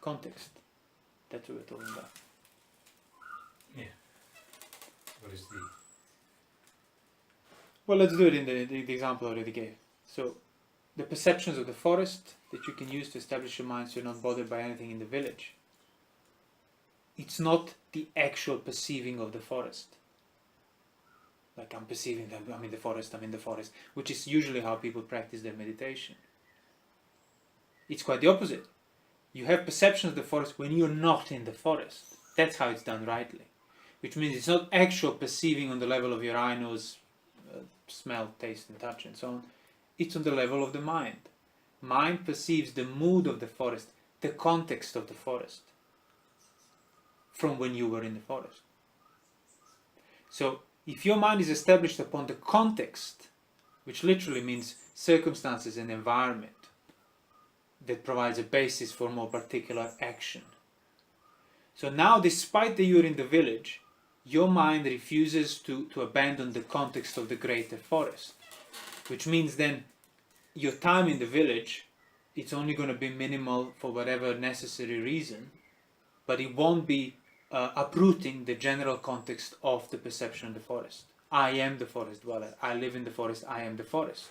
context. That's what we're talking about. Yeah. What is the... Well, let's do it in the example I already gave. So, the perceptions of the forest that you can use to establish your mind so you're not bothered by anything in the village. It's not the actual perceiving of the forest. Like, I'm perceiving that I'm in the forest, which is usually how people practice their meditation. It's quite the opposite. You have perceptions of the forest when you're not in the forest. That's how it's done rightly. Which means it's not actual perceiving on the level of your eye, nose, smell, taste and touch and so on. It's on the level of the mind. Mind perceives the mood of the forest, the context of the forest, from when you were in the forest. So, if your mind is established upon the context, which literally means circumstances and environment, that provides a basis for more particular action. So now, despite that you're in the village, your mind refuses to abandon the context of the greater forest, which means then your time in the village, it's only going to be minimal for whatever necessary reason, but it won't be uprooting the general context of the perception of the forest. I am the forest dweller. I live in the forest. I am the forest.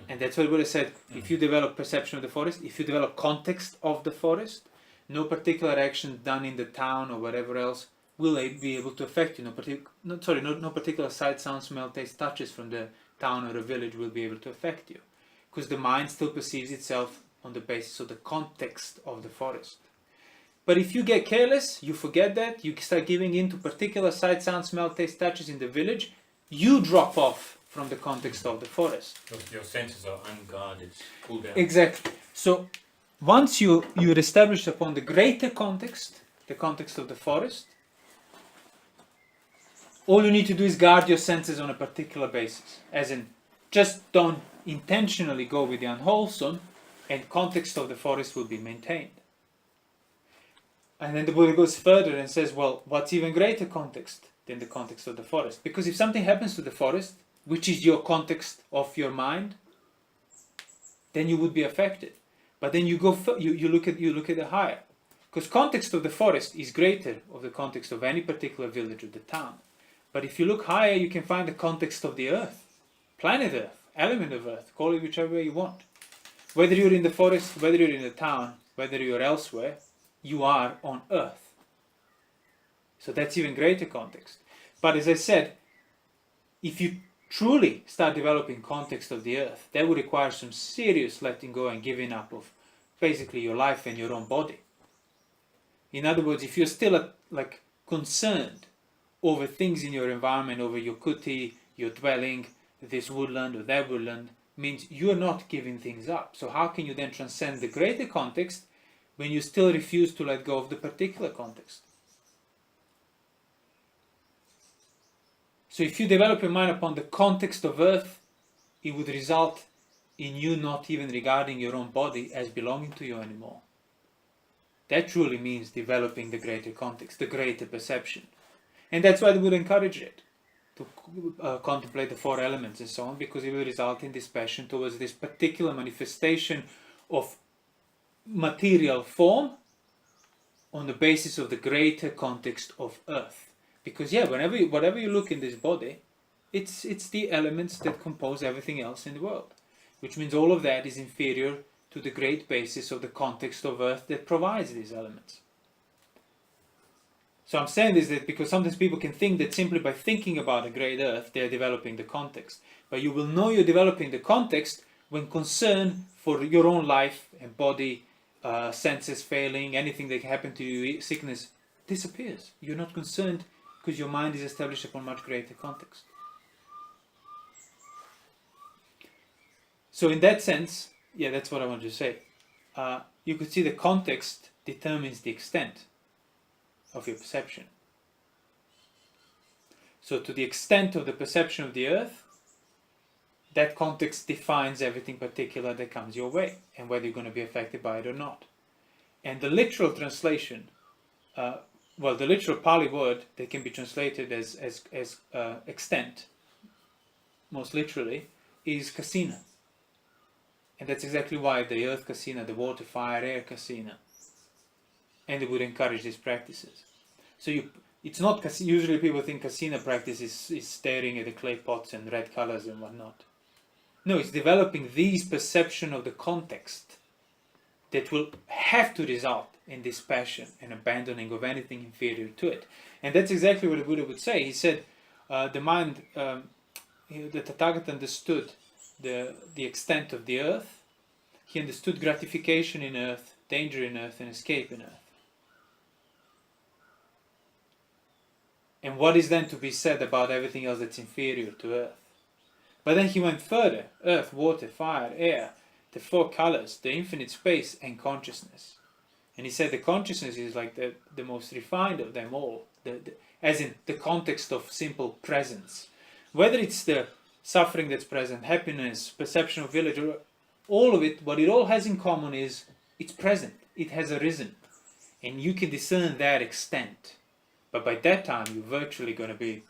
And that's what Buddha said. If you develop perception of the forest, if you develop context of the forest, no particular action done in the town or whatever else will be able to affect you. No particular sight, sound, smell, taste, touches from the town or a village will be able to affect you, because the mind still perceives itself on the basis of the context of the forest. But if you get careless, you forget that, you start giving in to particular sight, sound, smell, taste, touches in the village, you drop off from the context of the forest. Your senses are unguarded, pulled down. Exactly. So once you're established upon the greater context, the context of the forest, all you need to do is guard your senses on a particular basis. As in, just don't intentionally go with the unwholesome, and context of the forest will be maintained. And then the Buddha goes further and says, well, what's even greater context than the context of the forest? Because if something happens to the forest, which is your context of your mind, then you would be affected. But then you look at the higher, because context of the forest is greater of the context of any particular village or the town. But if you look higher, you can find the context of the earth, planet Earth, element of Earth, call it whichever way you want. Whether you're in the forest, whether you're in the town, whether you're elsewhere, you are on Earth. So that's even greater context. But as I said, if you truly start developing context of the earth, that would require some serious letting go and giving up of basically your life and your own body. In other words, if you're still concerned over things in your environment, over your kuti, your dwelling, this woodland or that woodland, means you're not giving things up. So how can you then transcend the greater context when you still refuse to let go of the particular context? So if you develop your mind upon the context of earth, it would result in you not even regarding your own body as belonging to you anymore. That truly means developing the greater context, the greater perception. And that's why they would encourage it, to contemplate the four elements and so on, because it will result in this passion towards this particular manifestation of material form on the basis of the greater context of earth. Because whatever you look in this body, it's the elements that compose everything else in the world. Which means all of that is inferior to the great basis of the context of earth that provides these elements. So I'm saying this because sometimes people can think that simply by thinking about a great earth, they're developing the context. But you will know you're developing the context when concern for your own life and body, senses failing, anything that can happen to you, sickness, disappears. You're not concerned because your mind is established upon much greater context. So in that sense, yeah, that's what I wanted to say. You could see the context determines the extent of your perception. So to the extent of the perception of the earth, that context defines everything particular that comes your way and whether you're going to be affected by it or not. And the literal translation, the literal Pali word that can be translated as extent, most literally, is kasina. And that's exactly why the earth kasina, the water, fire, air kasina, and they would encourage these practices. So it's not, usually people think kasina practice is staring at the clay pots and red colors and whatnot. No, it's developing these perception of the context that will have to result in this passion and abandoning of anything inferior to it. And that's exactly what the Buddha would say. He said the mind, the Tathagata understood the extent of the earth. He understood gratification in earth, danger in earth, and escape in earth. And what is then to be said about everything else that's inferior to earth? But then he went further: earth, water, fire, air, the four colors, the infinite space, and consciousness. And he said the consciousness is like the most refined of them all, as in the context of simple presence. Whether it's the suffering that's present, happiness, perception of village, or all of it, what it all has in common is it's present, it has arisen, and you can discern that extent. But by that time, you're virtually going to be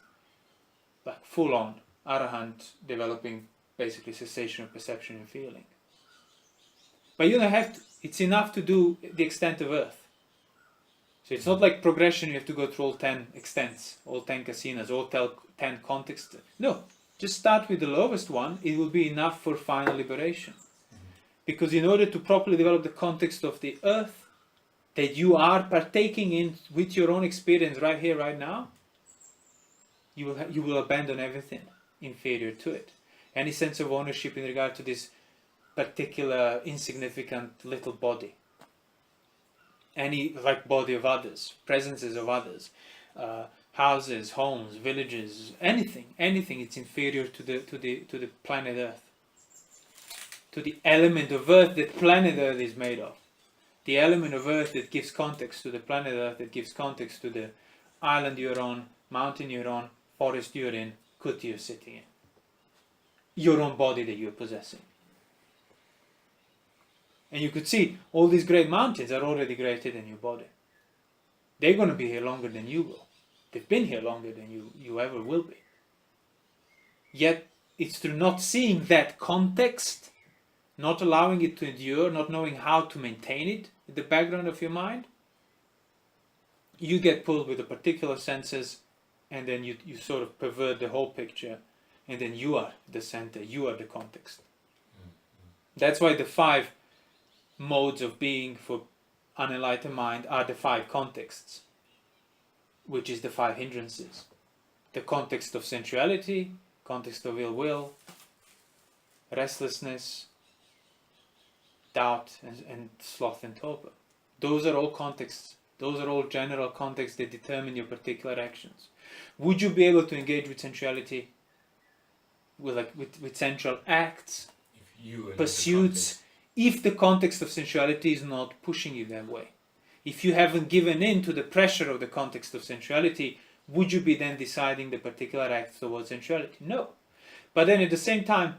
like full-on arahant, developing basically cessation of perception and feeling. But you don't have to, it's enough to do the extent of earth. So it's not like progression, you have to go through all 10 extents, all 10 kasinas, all 10 contexts. No, just start with the lowest one, it will be enough for final liberation. Because in order to properly develop the context of the earth that you are partaking in with your own experience right here, right now, you will abandon everything inferior to it. Any sense of ownership in regard to this particular insignificant little body, any like body of others, presences of others, houses, homes, villages, anything, it's inferior to the planet Earth, to the element of Earth that planet Earth is made of, the element of Earth that gives context to the planet Earth, that gives context to the island you're on, mountain you're on, forest you're in, kuti you're sitting in, your own body that you're possessing. And you could see all these great mountains are already greater than your body. They're going to be here longer than you will. They've been here longer than you ever will be. Yet it's through not seeing that context, not allowing it to endure, not knowing how to maintain it in the background of your mind, you get pulled with the particular senses, and then you sort of pervert the whole picture, and then you are the center, you are the context. That's why the 5 modes of being for unenlightened mind are the 5 contexts, which is the 5 hindrances. The context of sensuality, context of ill will, restlessness, doubt, and sloth and torpor. Those are all contexts. Those are all general contexts that determine your particular actions. Would you be able to engage with sensuality, with sensual acts, pursuits, if the context of sensuality is not pushing you that way? If you haven't given in to the pressure of the context of sensuality, would you be then deciding the particular acts towards sensuality? No. But then at the same time,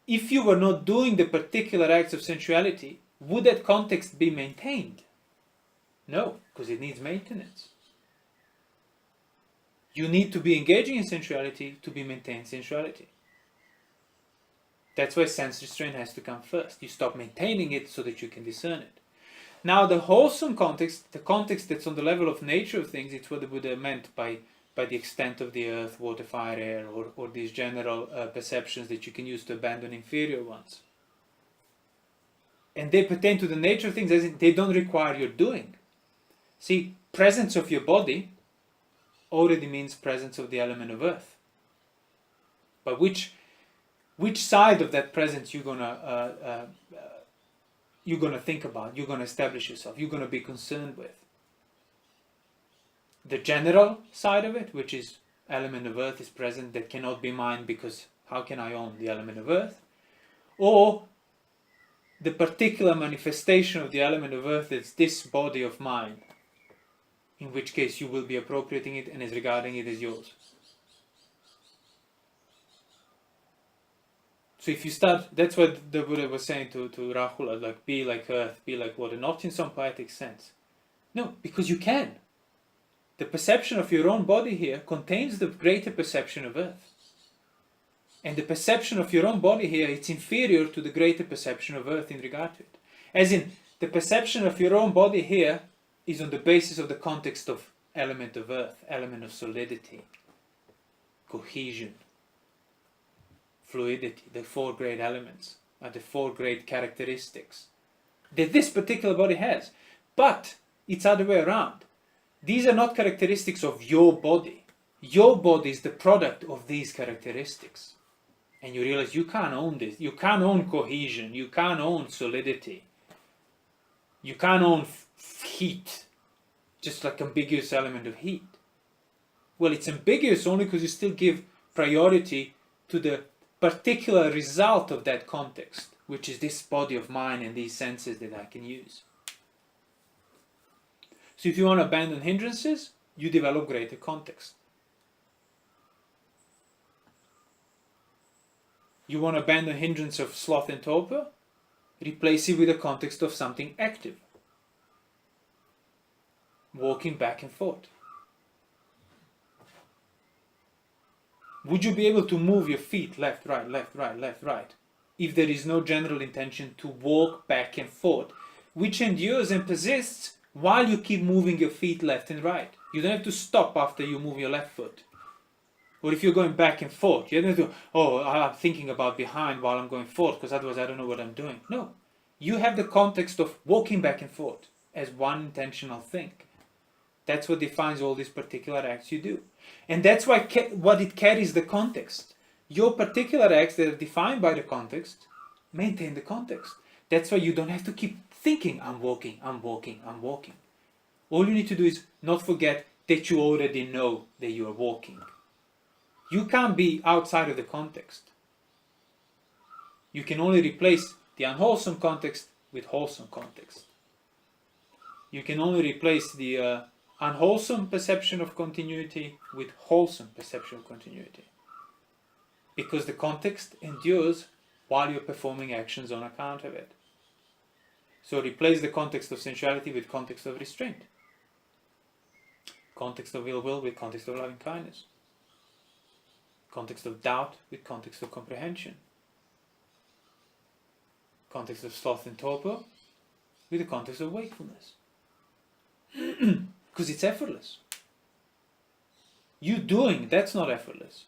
if you were not doing the particular acts of sensuality, would that context be maintained? No, because it needs maintenance. You need to be engaging in sensuality to be maintained sensuality. That's why sense restraint has to come first. You stop maintaining it so that you can discern it. Now the wholesome context, the context that's on the level of nature of things, it's what the Buddha meant by the extent of the earth, water, fire, air, or these general perceptions that you can use to abandon inferior ones. And they pertain to the nature of things, as in they don't require your doing. See, presence of your body already means presence of the element of earth. But which side of that presence you're gonna think about, you're gonna establish yourself, you're gonna be concerned with? The general side of it, which is element of earth is present, that cannot be mine because how can I own the element of earth? Or the particular manifestation of the element of earth that's this body of mine, in which case you will be appropriating it and is regarding it as yours. So if you start, that's what the Buddha was saying to Rahula, like be like earth, be like water, not in some poetic sense. No, because you can. The perception of your own body here contains the greater perception of earth. And the perception of your own body here, it's inferior to the greater perception of earth in regard to it. As in, the perception of your own body here is on the basis of the context of element of earth, element of solidity, cohesion, fluidity. The four great elements are the four great characteristics that this particular body has. But it's other way around. These are not characteristics of your body. Your body is the product of these characteristics. And you realize you can't own this. You can't own cohesion. You can't own solidity. You can't own heat. Just like ambiguous element of heat. Well, it's ambiguous only because you still give priority to the particular result of that context, which is this body of mine and these senses that I can use. So if you want to abandon hindrances, you develop greater context. You want to abandon hindrance of sloth and torpor, replace it with a context of something active. Walking back and forth. Would you be able to move your feet left, right, left, right, left, right, if there is no general intention to walk back and forth, which endures and persists while you keep moving your feet left and right? You don't have to stop after you move your left foot. Or if you're going back and forth, you don't have to, I'm thinking about behind while I'm going forth, because otherwise I don't know what I'm doing. No. You have the context of walking back and forth as one intentional thing. That's what defines all these particular acts you do. And that's why what it carries the context. Your particular acts that are defined by the context maintain the context. That's why you don't have to keep thinking, I'm walking, I'm walking, I'm walking. All you need to do is not forget that you already know that you are walking. You can't be outside of the context. You can only replace the unwholesome context with wholesome context. You can only replace the unwholesome perception of continuity with wholesome perception of continuity. Because the context endures while you're performing actions on account of it. So replace the context of sensuality with context of restraint. Context of ill will with context of loving kindness. Context of doubt with context of comprehension. Context of sloth and torpor with the context of wakefulness. Because it's effortless. You doing, that's not effortless.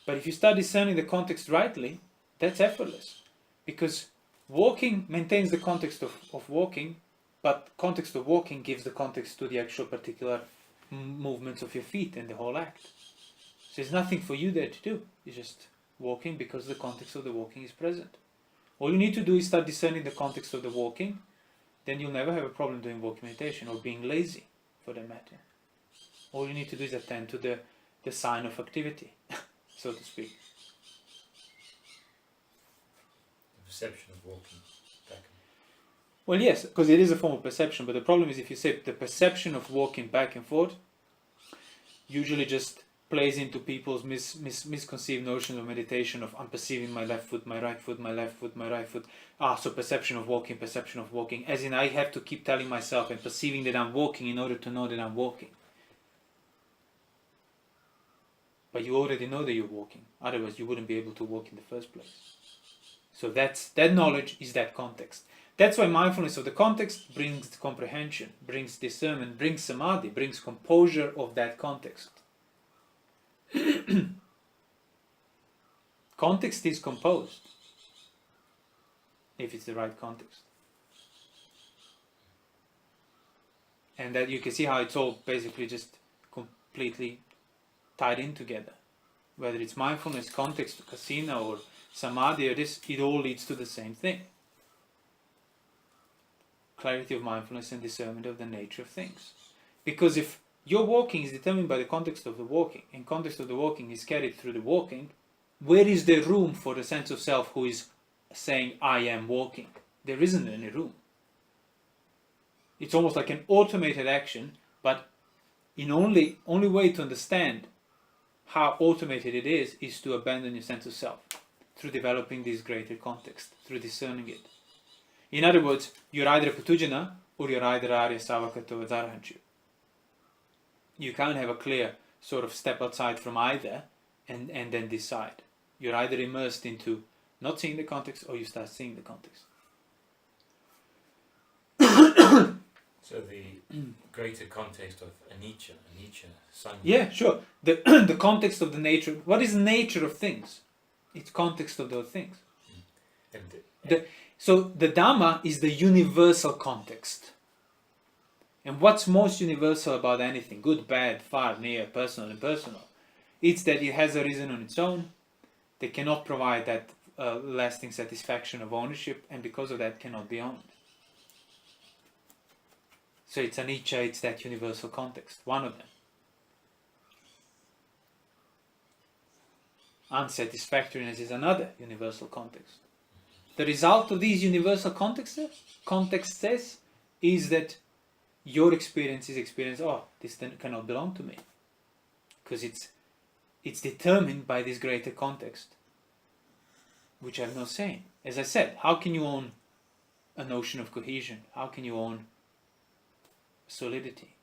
But if you start discerning the context rightly, that's effortless. Because walking maintains the context of walking, but context of walking gives the context to the actual particular movements of your feet and the whole act. So there's nothing for you there to do. You're just walking because the context of the walking is present. All you need to do is start discerning the context of the walking, then you'll never have a problem doing walking meditation or being lazy, for that matter. All you need to do is attend to the sign of activity, so to speak. The perception of walking back. Well, yes, because it is a form of perception, but the problem is if you say the perception of walking back and forth usually just plays into people's misconceived notions of meditation of I'm perceiving my left foot, my right foot, my left foot, my right foot. So perception of walking, as in I have to keep telling myself and perceiving that I'm walking in order to know that I'm walking. But you already know that you're walking, otherwise you wouldn't be able to walk in the first place. So that knowledge is that context. That's why mindfulness of the context brings comprehension, brings discernment, brings samadhi, brings composure of that context. Context is composed if it's the right context. And that you can see how it's all basically just completely tied in together. Whether it's mindfulness, context, kasina, or samadhi, or this, it all leads to the same thing. Clarity of mindfulness and discernment of the nature of things. Because if your walking is determined by the context of the walking, and context of the walking is carried through the walking, where is there room for the sense of self who is saying, I am walking? There isn't any room. It's almost like an automated action, but in only way to understand how automated it is to abandon your sense of self, through developing this greater context, through discerning it. In other words, you're either a Patujana, or you're either Arya Savaka towards Arahantju. You can't have a clear sort of step outside from either and then decide. You're either immersed into not seeing the context or you start seeing the context. So the greater context of anicca, sanya. Yeah, sure. The the context of the nature. What is the nature of things? It's context of those things. And So the Dhamma is the universal context. And what's most universal about anything, good, bad, far, near, personal, impersonal, it's that it has a reason on its own. They cannot provide that lasting satisfaction of ownership, and because of that cannot be owned. So it's anicca, it's that universal context, one of them. Unsatisfactoriness is another universal context. The result of these universal contexts is that your experience is this then cannot belong to me. Because it's determined by this greater context, which I have no say in. As I said, how can you own a notion of cohesion? How can you own solidity,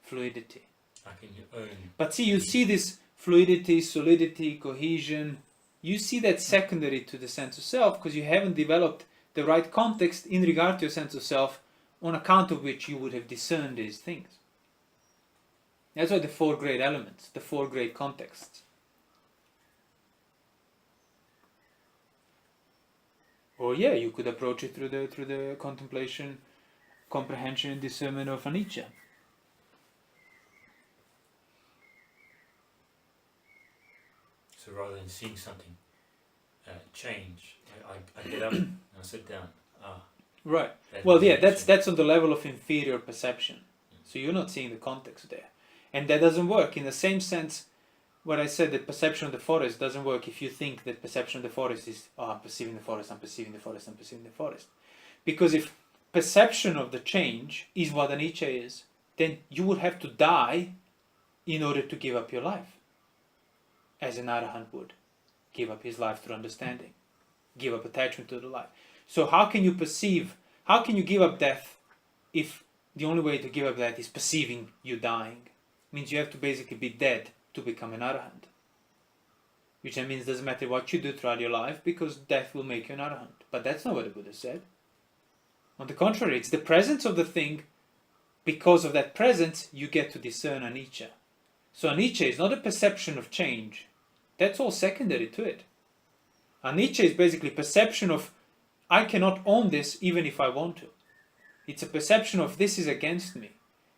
fluidity? How can you own? But see, you see this fluidity, solidity, cohesion, you see that secondary to the sense of self because you haven't developed the right context in regard to your sense of self on account of which you would have discerned these things. That's why the four great elements, the four great contexts. Or yeah, you could approach it through the contemplation, comprehension and discernment of anicca. So rather than seeing something change, I get up and I sit down. Right. Well, yeah, that's on the level of inferior perception. So you're not seeing the context there. And that doesn't work. In the same sense, what I said, the perception of the forest doesn't work if you think that perception of the forest is, I'm perceiving the forest, I'm perceiving the forest, I'm perceiving the forest. Because if perception of the change is what anicca is, then you would have to die in order to give up your life. As an arahant would give up his life through understanding, give up attachment to the life. So how can you give up death if the only way to give up that is perceiving you dying? It means you have to basically be dead to become an arahant. Which then means it doesn't matter what you do throughout your life because death will make you an arahant. But that's not what the Buddha said. On the contrary, it's the presence of the thing. Because of that presence, you get to discern anicca. So anicca is not a perception of change. That's all secondary to it. Anicca is basically perception of I cannot own this even if I want to. It's a perception of this is against me.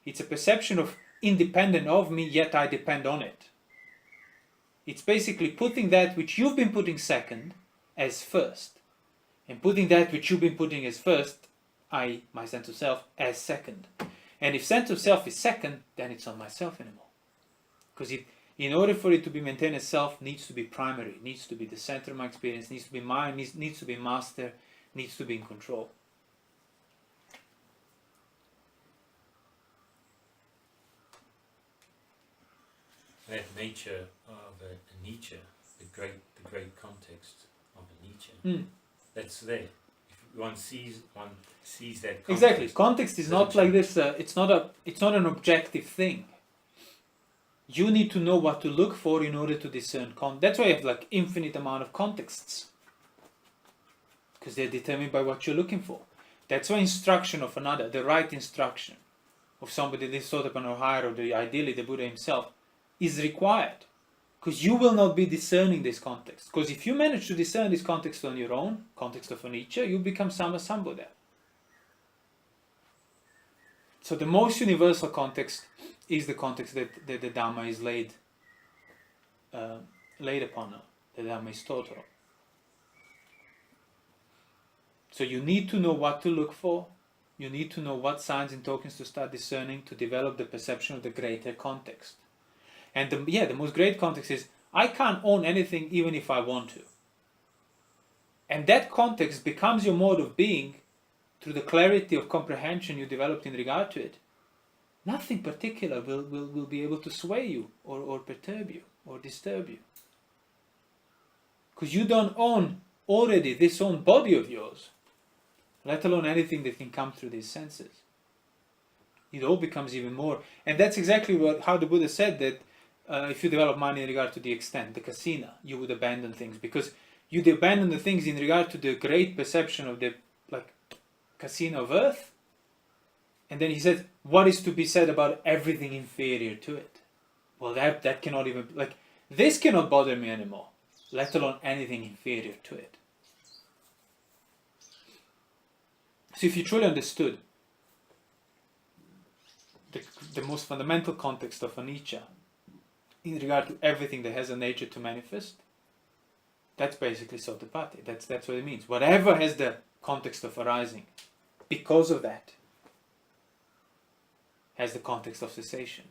It's a perception of independent of me, yet I depend on it. It's basically putting that which you've been putting second as first, and putting that which you've been putting as first, i.e. my sense of self, as second. And if sense of self is second, then it's not myself anymore. Because in order for it to be maintained as self, needs to be primary, needs to be the center of my experience, needs to be mine, needs to be master, needs to be in control. That nature of anicca, the great context of anicca, that's there. If one sees that context. Exactly. Context is not like this. It's not an objective thing. You need to know what to look for in order to discern that's why you have like infinite amount of contexts. Because they're determined by what you're looking for. That's why instruction of another, the right instruction of somebody that is Sotapanna or higher, or ideally the Buddha himself, is required. Because you will not be discerning this context. Because if you manage to discern this context on your own, context of anicca, you become Sammasambuddha. So the most universal context is the context that the Dhamma is laid upon, the Dhamma is total. So you need to know what to look for. You need to know what signs and tokens to start discerning to develop the perception of the greater context. And the most great context is, I can't own anything even if I want to. And that context becomes your mode of being through the clarity of comprehension you developed in regard to it. Nothing particular will be able to sway you or perturb you or disturb you. Because you don't own already this own body of yours, let alone anything that can come through these senses. It all becomes even more. And that's exactly how the Buddha said that if you develop mind in regard to the extent, the kasina, you would abandon things. Because you'd abandon the things in regard to the great perception of the kasina of earth, And then he said, what is to be said about everything inferior to it? Well, that cannot even, like, this cannot bother me anymore, let alone anything inferior to it. So if you truly understood the most fundamental context of anicca in regard to everything that has a nature to manifest, that's basically Sotapatti. That's what it means. Whatever has the context of arising, because of that, has the context of cessation,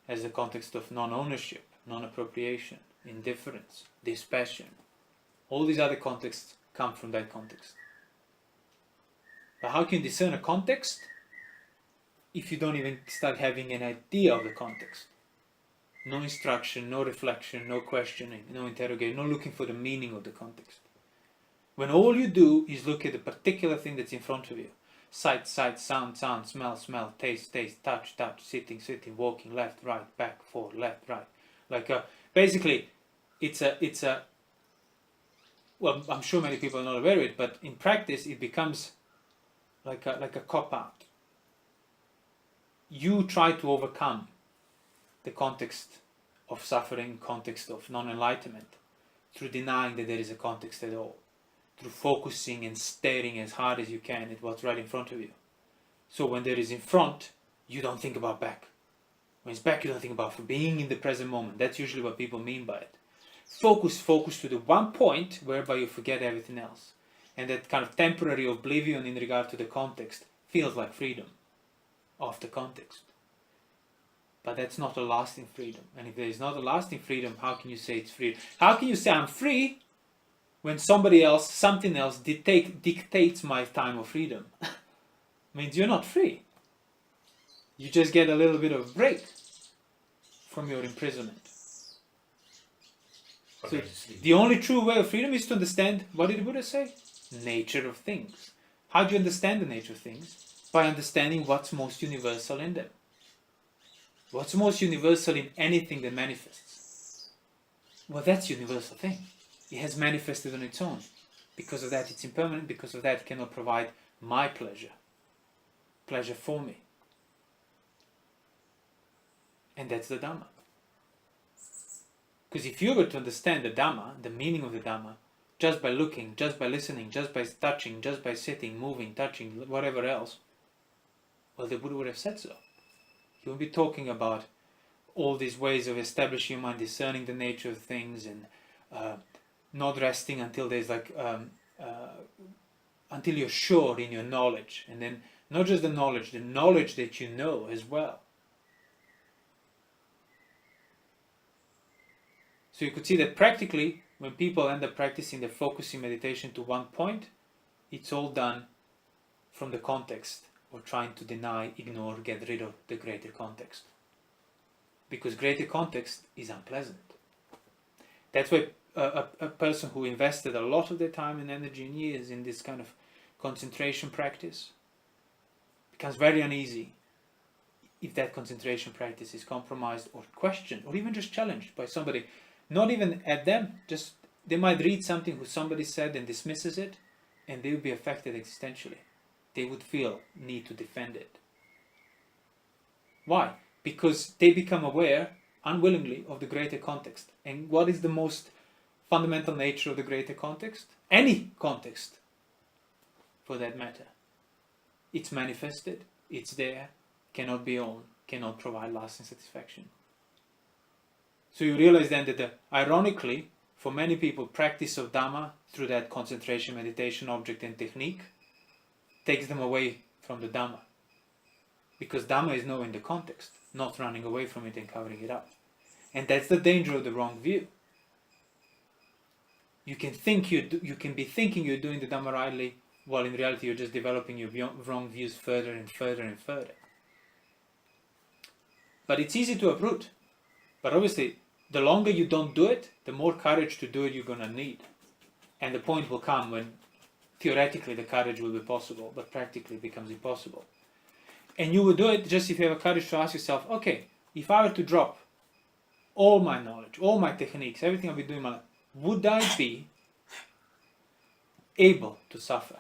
has the context of non-ownership, non-appropriation, indifference, dispassion. All these other contexts come from that context. But how can you discern a context if you don't even start having an idea of the context? No instruction, no reflection, no questioning, no interrogation, no looking for the meaning of the context. When all you do is look at the particular thing that's in front of you, sight, sound, smell, taste, touch, sitting, walking, left, right, back, forward, left, right. Like basically, it's a. Well, I'm sure many people are not aware of it, but in practice, it becomes like a cop-out. You try to overcome the context of suffering, context of non-enlightenment, through denying that there is a context at all, through focusing and staring as hard as you can at what's right in front of you. So when there is in front, you don't think about back. When it's back, you don't think about for being in the present moment. That's usually what people mean by it. Focus to the one point whereby you forget everything else. And that kind of temporary oblivion in regard to the context feels like freedom of the context. But that's not a lasting freedom. And if there is not a lasting freedom, how can you say it's free? How can you say I'm free when somebody else, something else dictates my time of freedom? Means you're not free. You just get a little bit of break from your imprisonment. So the only true way of freedom is to understand, what did the Buddha say? Nature of things. How do you understand the nature of things? By understanding what's most universal in them. What's most universal in anything that manifests? Well, that's a universal thing. It has manifested on its own. Because of that, it's impermanent. Because of that, it cannot provide my pleasure. Pleasure for me. And that's the Dhamma. Because if you were to understand the Dhamma, the meaning of the Dhamma, just by looking, just by listening, just by touching, just by sitting, moving, touching, whatever else, well, the Buddha would have said so. He would be talking about all these ways of establishing your mind, discerning the nature of things, and not resting until there's until you're sure in your knowledge, and then not just the knowledge that you know as well. So you could see that practically, when people end up practicing the focusing meditation to one point, it's all done from the context, or trying to deny, ignore, get rid of the greater context. Because greater context is unpleasant. That's why a person who invested a lot of their time and energy and years in this kind of concentration practice becomes very uneasy if that concentration practice is compromised or questioned, or even just challenged by somebody. Not even at them, just they might read something who somebody said and dismisses it, and they will be affected existentially. They would feel need to defend it. Why? Because they become aware, unwillingly, of the greater context. And what is the most fundamental nature of the greater context? Any context, for that matter. It's manifested, it's there, cannot be owned, cannot provide lasting satisfaction. So you realize then that, ironically, for many people, practice of Dhamma through that concentration, meditation, object and technique takes them away from the Dhamma. Because Dhamma is knowing the context, not running away from it and covering it up. And that's the danger of the wrong view. You can be thinking you're doing the Dhamma rightly, while in reality you're just developing your wrong views further and further and further. But it's easy to uproot. But obviously, the longer you don't do it, the more courage to do it you're going to need. And the point will come when theoretically the courage will be possible, but practically it becomes impossible. And you will do it just if you have a courage to ask yourself, okay, if I were to drop all my knowledge, all my techniques, everything I've been doing in my life, would I be able to suffer?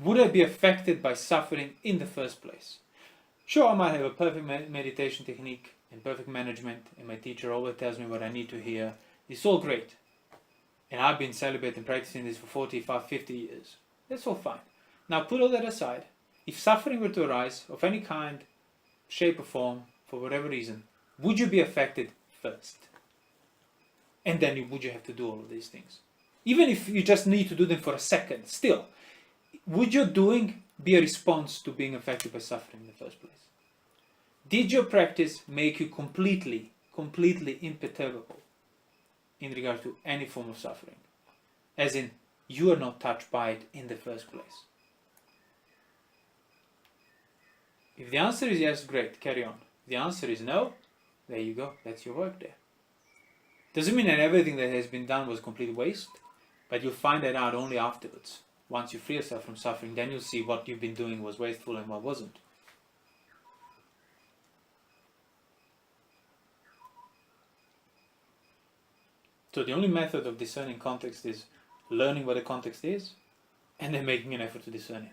would I be affected by suffering in the first place? Sure, I might have a perfect meditation technique and perfect management, and my teacher always tells me what I need to hear. It's all great. And I've been celibate and practicing this for 45, 50 years. That's all fine. Now put all that aside. If suffering were to arise of any kind, shape or form, for whatever reason, would you be affected first? And then would you have to do all of these things? Even if you just need to do them for a second, still, would your doing be a response to being affected by suffering in the first place? Did your practice make you completely imperturbable in regard to any form of suffering? As in, you are not touched by it in the first place. If the answer is yes, great, carry on. If the answer is no, there you go, that's your work there. Doesn't mean that everything that has been done was complete waste, but you'll find that out only afterwards. Once you free yourself from suffering, then you'll see what you've been doing was wasteful and what wasn't. So the only method of discerning context is learning what the context is, and then making an effort to discern it.